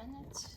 minutes.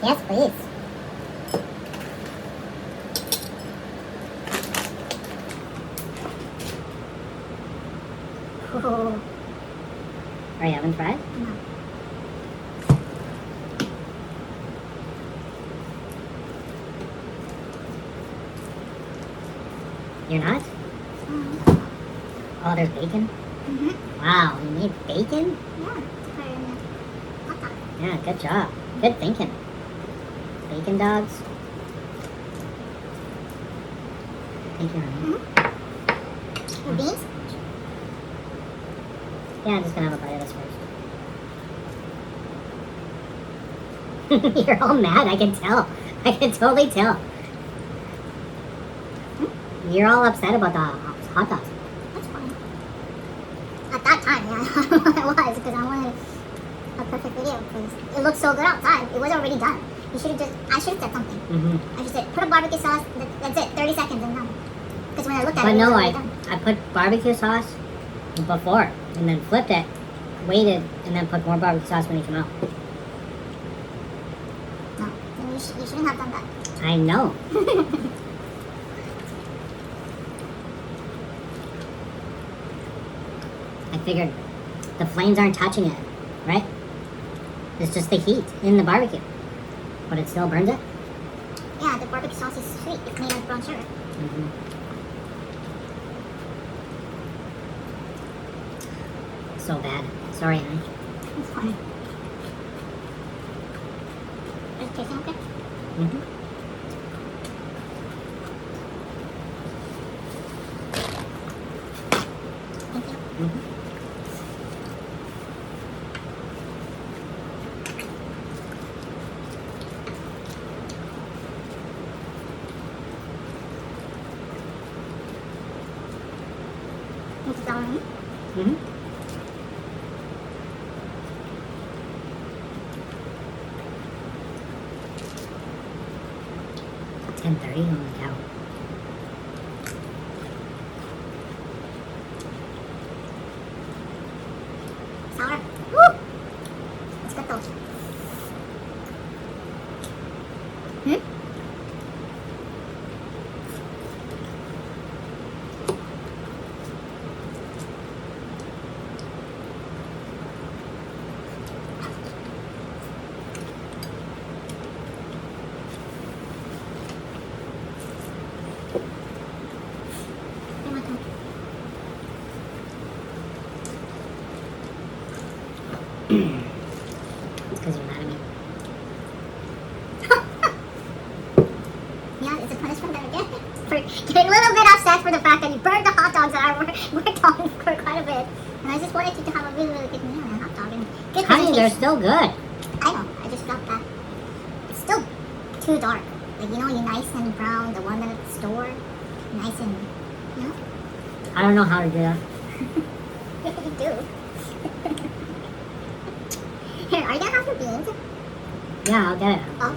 Yes, please. Ooh. Are you oven fried? No. You're not? Mm-hmm. Oh, there's bacon? Mm-hmm. Wow, you need bacon? Yeah, to put it in the hot dog. Yeah, good job. Good thinking. Bacon dogs. Thank you, honey. Mm-hmm. Beans? Yeah, I'm just gonna have a bite of this first. You're all mad, I can tell. I can totally tell. You're all upset about the hot dogs. That's fine. At that time, yeah, I was, because I wanted a perfect video, because it looked so good outside. It was already done. I should have said something. Mm-hmm. I just said, put a barbecue sauce, that's it, 30 seconds and done. Because when I looked at But it, it was no, already done. I put barbecue sauce before, and then flipped it, waited, and then put more barbecue sauce when it came out. No, you shouldn't have done that. I know. I figured the flames aren't touching it, right? It's just the heat in the barbecue. But it still burns it? Yeah, the barbecue sauce is sweet. It's made of brown sugar. Mm-hmm. So bad. Sorry, honey. It's fine. Is it tasting okay? Mm-hmm. Thank you. Mm-hmm. It's done. Mm-hmm. It's 10:30. Holy cow. Sour. Woo! It's good though. Hmm? Give me my time. It's because you're mad at me. Yeah, it's a punishment that I get for getting a little bit upset for the fact that you burned the hot dogs that I worked on for quite a bit. And I just wanted you to have a really, really good meal and a hot dog and good Honey, they're presentation. still good. I know, I just felt that. too dark. Like, you know, you nice and brown, the one at the store, nice and, you know? I don't know how to do that. You do. Here, are you gonna have your beans? Yeah, I'll get it. Oh.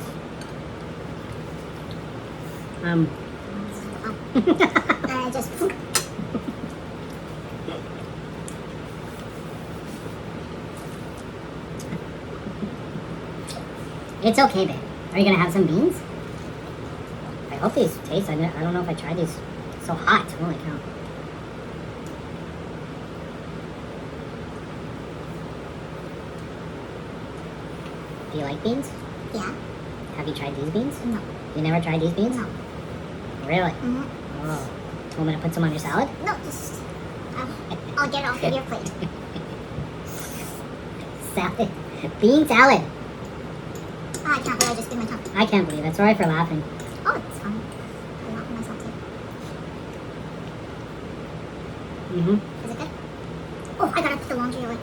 Just. It's okay, babe. Are you gonna have some beans? I hope these taste. I don't know if I tried these. So hot. Holy cow. Do you like beans? Yeah. Have you tried these beans? No. You never tried these beans? No. Really? Mm-hmm. Oh. Want me to put some on your salad? No, just. I'll get it off of your plate. Salad. Bean salad. Oh, I can't believe I just bit my tongue. I can't believe it. Sorry for laughing. Oh, it's fine. I laugh at myself too. Mm-hmm. Is it good? Oh, I gotta put the laundry away.